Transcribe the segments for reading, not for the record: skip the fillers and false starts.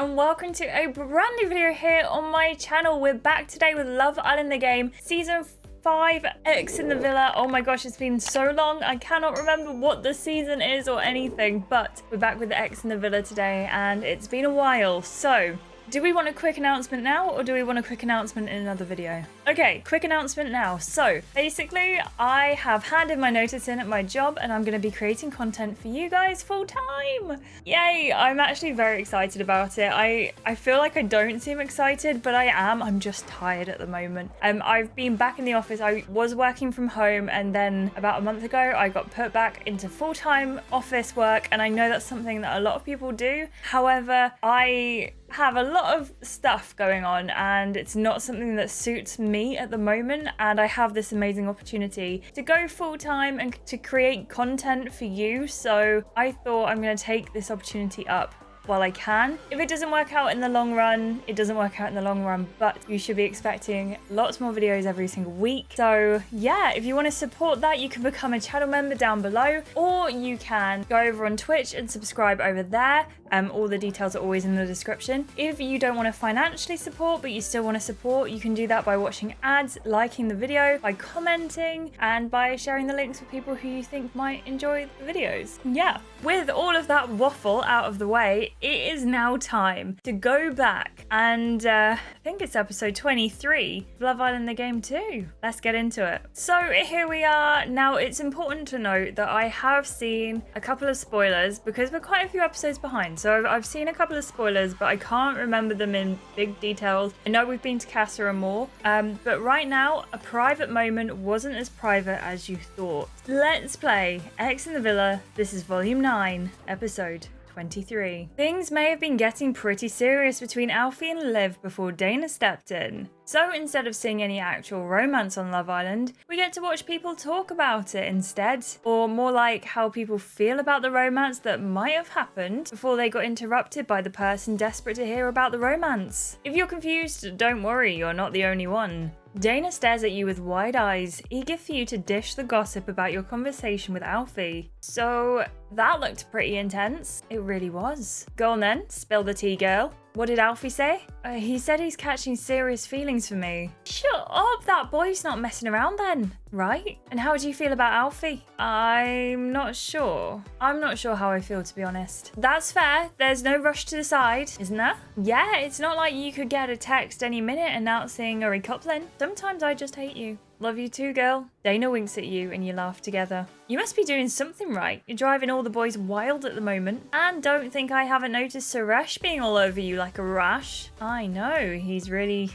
and welcome to a brand new video here on my channel. We're back today with Love Island the game, season 5, X in the Villa. Oh my gosh, it's been so long. I cannot remember what the season is or anything, but we're back with the X in the Villa today and it's been a while. So, do we want a quick announcement now or do we want a quick announcement in another video? Okay, quick announcement now. So basically, I have handed my notice in at my job and I'm going to be creating content for you guys full time. Yay, I'm actually very excited about it. I feel like I don't seem excited, but I am. I'm just tired at the moment. I've been back in the office. I was working from home and then about a month ago, I got put back into full-time office work and I know that's something that a lot of people do. However, I have a lot of stuff going on and it's not something that suits me at the moment, and I have this amazing opportunity to go full-time and to create content for you, so I thought I'm going to take this opportunity up while I can. If it doesn't work out in the long run, it doesn't work out in the long run, but you should be expecting lots more videos every single week. So yeah, if you want to support that, you can become a channel member down below, or you can go over on Twitch and subscribe over there. All the details are always in the description. If you don't want to financially support, but you still want to support, you can do that by watching ads, liking the video, by commenting, and by sharing the links with people who you think might enjoy the videos. Yeah, with all of that waffle out of the way, it is now time to go back and I think it's episode 23, Love Island the game 2. Let's get into it. So here we are. Now it's important to note that I have seen a couple of spoilers because we're quite a few episodes behind. So I've seen a couple of spoilers, but I can't remember them in big details. I know we've been to Casa and more, but right now a private moment wasn't as private as you thought. Let's play X in the Villa. This is volume 9, episode 23. Things may have been getting pretty serious between Alfie and Liv before Dana stepped in. So instead of seeing any actual romance on Love Island, we get to watch people talk about it instead. Or more like how people feel about the romance that might have happened before they got interrupted by the person desperate to hear about the romance. If you're confused, don't worry, you're not the only one. Dana stares at you with wide eyes, eager for you to dish the gossip about your conversation with Alfie. So that looked pretty intense. It really was. Go on then, spill the tea, girl. What did Alfie say? He said he's catching serious feelings for me. Shut up, that boy's not messing around then, right? And how do you feel about Alfie? I'm not sure. I'm not sure how I feel, to be honest. That's fair. There's no rush to decide, isn't there? Yeah, it's not like you could get a text any minute announcing a recoupling. Sometimes I just hate you. Love you too, girl. Dana winks at you and you laugh together. You must be doing something right. You're driving all the boys wild at the moment. And don't think I haven't noticed Suresh being all over you like a rash. I know, he's really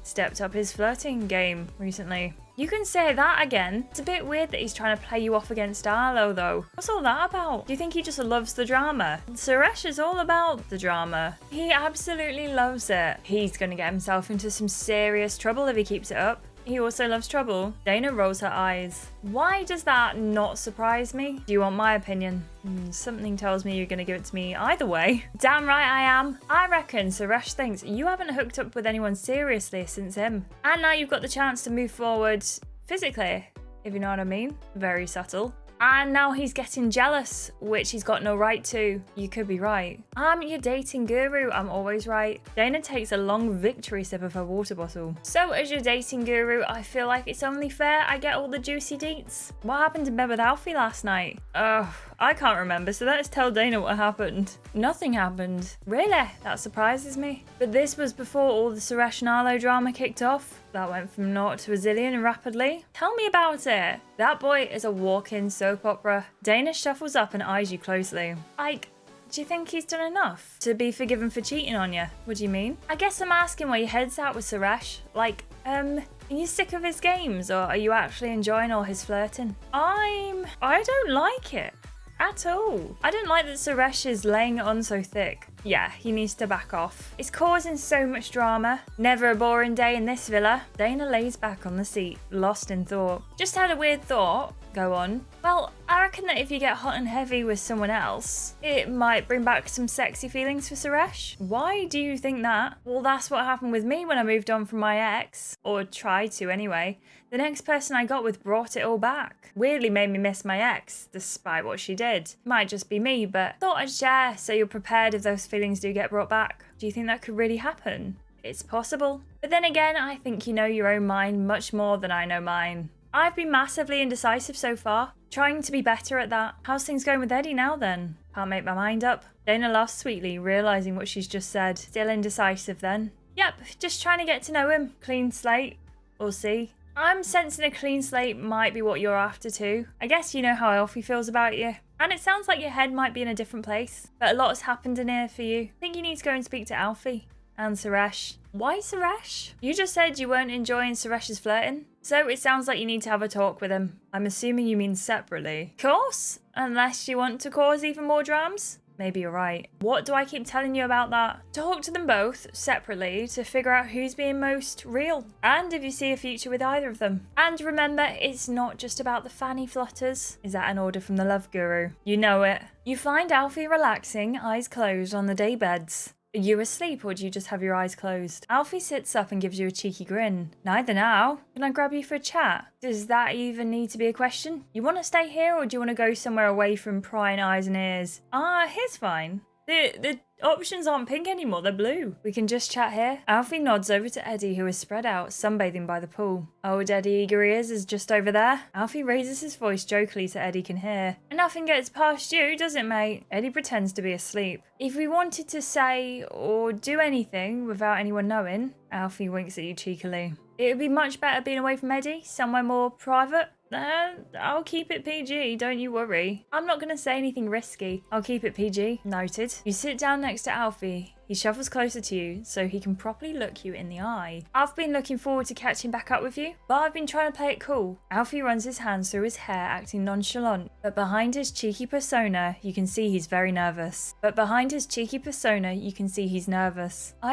stepped up his flirting game recently. You can say that again. It's a bit weird that he's trying to play you off against Arlo though. What's all that about? Do you think he just loves the drama? Suresh is all about the drama. He absolutely loves it. He's gonna get himself into some serious trouble if he keeps it up. He also loves trouble. Dana rolls her eyes. Why does that not surprise me? Do you want my opinion? Something tells me you're going to give it to me either way. Damn right I am. I reckon Suresh thinks you haven't hooked up with anyone seriously since him. And now you've got the chance to move forward physically, if you know what I mean. Very subtle. And now he's getting jealous, which he's got no right to. You could be right. I'm your dating guru. I'm always right. Dana takes a long victory sip of her water bottle. So as your dating guru, I feel like it's only fair I get all the juicy deets. What happened in bed with Alfie last night? Ugh, I can't remember, so let's tell Dana what happened. Nothing happened. Really? That surprises me. But this was before all the Suresh and Arlo drama kicked off. That went from naught to a zillion rapidly. Tell me about it. That boy is a walk-in soap opera. Dana shuffles up and eyes you closely. Ike, do you think he's done enough to be forgiven for cheating on you? What do you mean? I guess I'm asking where your head's at with Suresh. Like, are you sick of his games or are you actually enjoying all his flirting? I don't like it. At all. I don't like that Suresh is laying it on so thick. Yeah, he needs to back off. It's causing so much drama. Never a boring day in this villa. Dana lays back on the seat, lost in thought. Just had a weird thought. Go on. Well, I I reckon that if you get hot and heavy with someone else, it might bring back some sexy feelings for Suresh. Why do you think that? Well, that's what happened with me when I moved on from my ex, or tried to anyway. The next person I got with brought it all back. Weirdly made me miss my ex, despite what she did. Might just be me, but thought I'd share so you're prepared if those feelings do get brought back. Do you think that could really happen? It's possible. But then again, I think you know your own mind much more than I know mine. I've been massively indecisive so far, trying to be better at that. How's things going with Eddie now then? Can't make my mind up. Dana laughs sweetly, realising what she's just said. Still indecisive then? Yep, just trying to get to know him. Clean slate. We'll see. I'm sensing a clean slate might be what you're after too. I guess you know how Alfie feels about you. And it sounds like your head might be in a different place. But a lot has happened in here for you. I think you need to go and speak to Alfie. And Suresh. Why Suresh? You just said you weren't enjoying Suresh's flirting. So it sounds like you need to have a talk with him. I'm assuming you mean separately. Of course. Unless you want to cause even more dramas. Maybe you're right. What do I keep telling you about that? Talk to them both separately to figure out who's being most real. And if you see a future with either of them. And remember, it's not just about the fanny flutters. Is that an order from the love guru? You know it. You find Alfie relaxing, eyes closed on the day beds. Are you asleep or do you just have your eyes closed? Alfie sits up and gives you a cheeky grin. Neither now. Can I grab you for a chat? Does that even need to be a question? You want to stay here or do you want to go somewhere away from prying eyes and ears? Here's fine. The options aren't pink anymore, they're blue. We can just chat here. Alfie nods over to Eddie, who is spread out, sunbathing by the pool. Old Eddie Eager Ears is just over there. Alfie raises his voice jokingly so Eddie can hear. And nothing gets past you, does it, mate? Eddie pretends to be asleep. If we wanted to say or do anything without anyone knowing, Alfie winks at you cheekily. It would be much better being away from Eddie, somewhere more private. I'll keep it PG, don't you worry. I'm not going to say anything risky. I'll keep it PG. Noted. You sit down next to Alfie. He shuffles closer to you so he can properly look you in the eye. I've been looking forward to catching back up with you, but I've been trying to play it cool. Alfie runs his hands through his hair, acting nonchalant. But behind his cheeky persona, you can see he's very nervous. I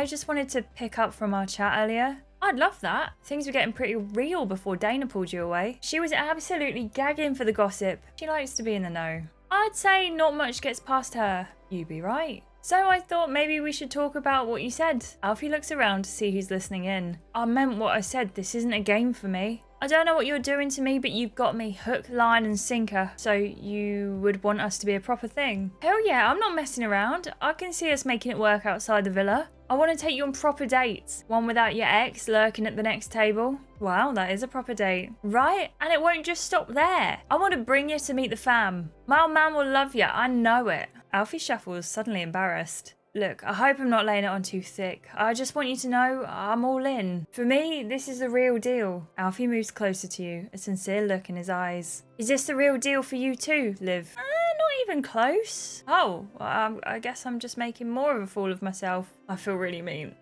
just wanted to pick up from our chat earlier. I'd love that. Things were getting pretty real before Dana pulled you away. She was absolutely gagging for the gossip. She likes to be in the know. I'd say not much gets past her. You'd be right. So I thought maybe we should talk about what you said. Alfie looks around to see who's listening in. I meant what I said. This isn't a game for me. I don't know what you're doing to me, but you've got me hook, line and sinker. So you would want us to be a proper thing? Hell yeah, I'm not messing around. I can see us making it work outside the villa. I want to take you on proper dates. One without your ex lurking at the next table. Wow, that is a proper date. Right? And it won't just stop there. I want to bring you to meet the fam. My old man will love you, I know it. Alfie shuffles, suddenly embarrassed. Look, I hope I'm not laying it on too thick. I just want you to know I'm all in. For me, this is the real deal. Alfie moves closer to you, a sincere look in his eyes. Is this the real deal for you too, Liv? Not even close. Oh, well, I guess I'm just making more of a fool of myself. I feel really mean.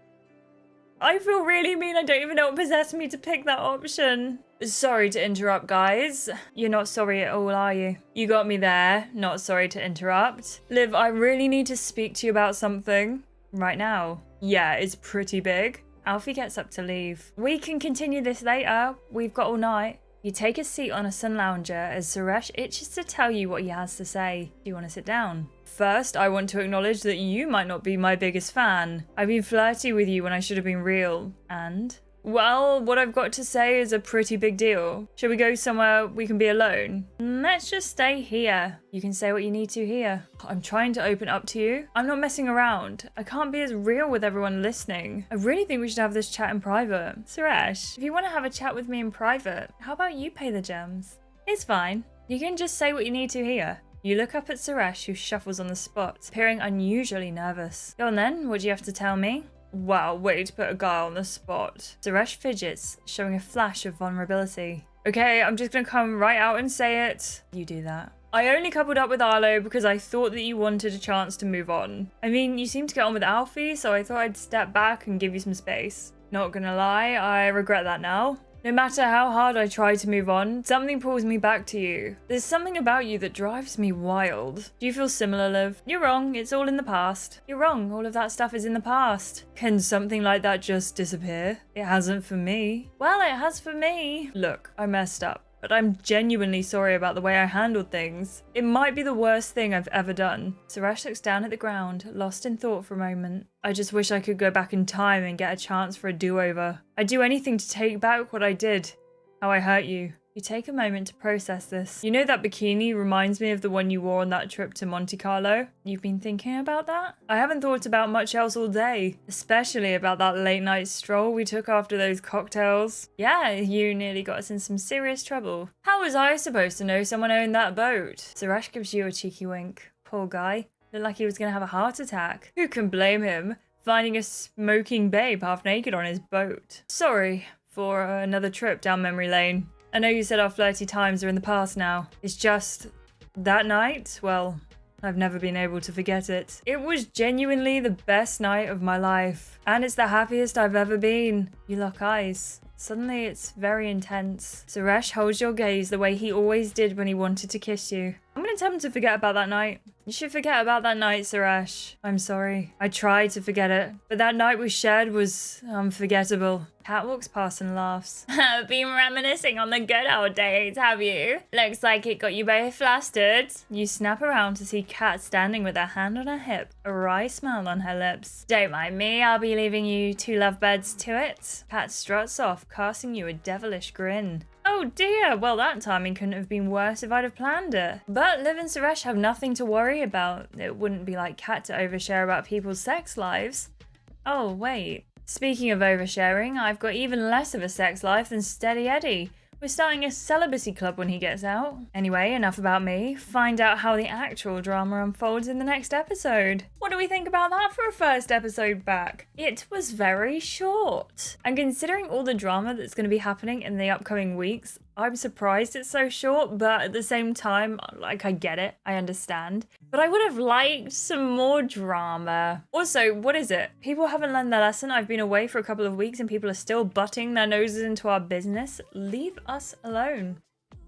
I don't even know what possessed me to pick that option. Sorry to interrupt, guys. You're not sorry at all, are you? You got me there. Not sorry to interrupt. Liv, I really need to speak to you about something. Right now. Yeah, it's pretty big. Alfie gets up to leave. We can continue this later. We've got all night. You take a seat on a sun lounger as Suresh itches to tell you what he has to say. Do you want to sit down? First, I want to acknowledge that you might not be my biggest fan. I've been flirty with you when I should have been real. And? Well, what I've got to say is a pretty big deal. Shall we go somewhere we can be alone? Let's just stay here. You can say what you need to here. I'm trying to open up to you. I'm not messing around. I can't be as real with everyone listening. I really think we should have this chat in private. Suresh, if you want to have a chat with me in private, how about you pay the gems? It's fine. You can just say what you need to here. You look up at Suresh, who shuffles on the spot, appearing unusually nervous. Go on then, what do you have to tell me? Wow, way to put a guy on the spot. Suresh fidgets, showing a flash of vulnerability. Okay, I'm just gonna come right out and say it. You do that. I only coupled up with Arlo because I thought that you wanted a chance to move on. I mean, you seem to get on with Alfie, so I thought I'd step back and give you some space. Not gonna lie, I regret that now. No matter how hard I try to move on, something pulls me back to you. There's something about you that drives me wild. Do you feel similar, Liv? You're wrong, it's all in the past. You're wrong, all of that stuff is in the past. Can something like that just disappear? It hasn't for me. Well, it has for me. Look, I messed up. but I'm genuinely sorry about the way I handled things. It might be the worst thing I've ever done. Suresh looks down at the ground, lost in thought for a moment. I just wish I could go back in time and get a chance for a do-over. I'd do anything to take back what I did, how I hurt you. You take a moment to process this. You know that bikini reminds me of the one you wore on that trip to Monte Carlo? You've been thinking about that? I haven't thought about much else all day, especially about that late night stroll we took after those cocktails. Yeah, you nearly got us in some serious trouble. How was I supposed to know someone owned that boat? Suresh gives you a cheeky wink. Poor guy. Looked like he was gonna have a heart attack. Who can blame him? Finding a smoking babe half naked on his boat. Sorry for another trip down memory lane. I know you said our flirty times are in the past now. It's just that night, well, I've never been able to forget it. It was genuinely the best night of my life. And it's the happiest I've ever been. You lock eyes. Suddenly it's very intense. Suresh holds your gaze the way he always did when he wanted to kiss you. I'm gonna tell him to forget about that night. You should forget about that night, Suresh. I'm sorry. I tried to forget it, but that night we shared was unforgettable. Kat walks past and laughs. Been reminiscing on the good old days, have you? Looks like it got you both flustered. You snap around to see Kat standing with her hand on her hip, a wry smile on her lips. Don't mind me, I'll be leaving you two lovebirds to it. Kat struts off, casting you a devilish grin. Oh dear, well that timing couldn't have been worse if I'd have planned it. But Liv and Suresh have nothing to worry about. It wouldn't be like Kat to overshare about people's sex lives. Oh wait, speaking of oversharing, I've got even less of a sex life than Steady Eddie. We're starting a celibacy club when he gets out. Anyway, enough about me. Find out how the actual drama unfolds in the next episode. What do we think about that for a first episode back? It was very short. And considering all the drama that's going to be happening in the upcoming weeks, I'm surprised it's so short, but at the same time, like, I get it. I understand. But I would have liked some more drama. Also, what is it? People haven't learned their lesson. I've been away for a couple of weeks and people are still butting their noses into our business. Leave us alone.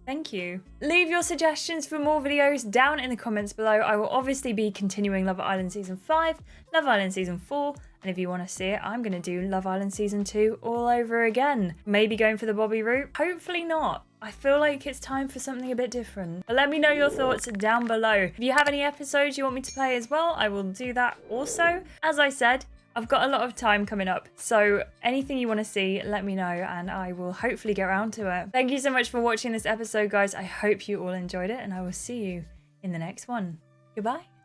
Thank you. Leave your suggestions for more videos down in the comments below. I will obviously be continuing Love Island Season 5, Love Island Season 4, and if you want to see it, I'm going to do Love Island Season 2 all over again. Maybe going for the Bobby route. Hopefully not. I feel like it's time for something a bit different. But let me know your thoughts down below. If you have any episodes you want me to play as well, I will do that also. As I said, I've got a lot of time coming up, so anything you want to see, let me know and I will hopefully get around to it. Thank you so much for watching this episode, guys. I hope you all enjoyed it and I will see you in the next one. Goodbye.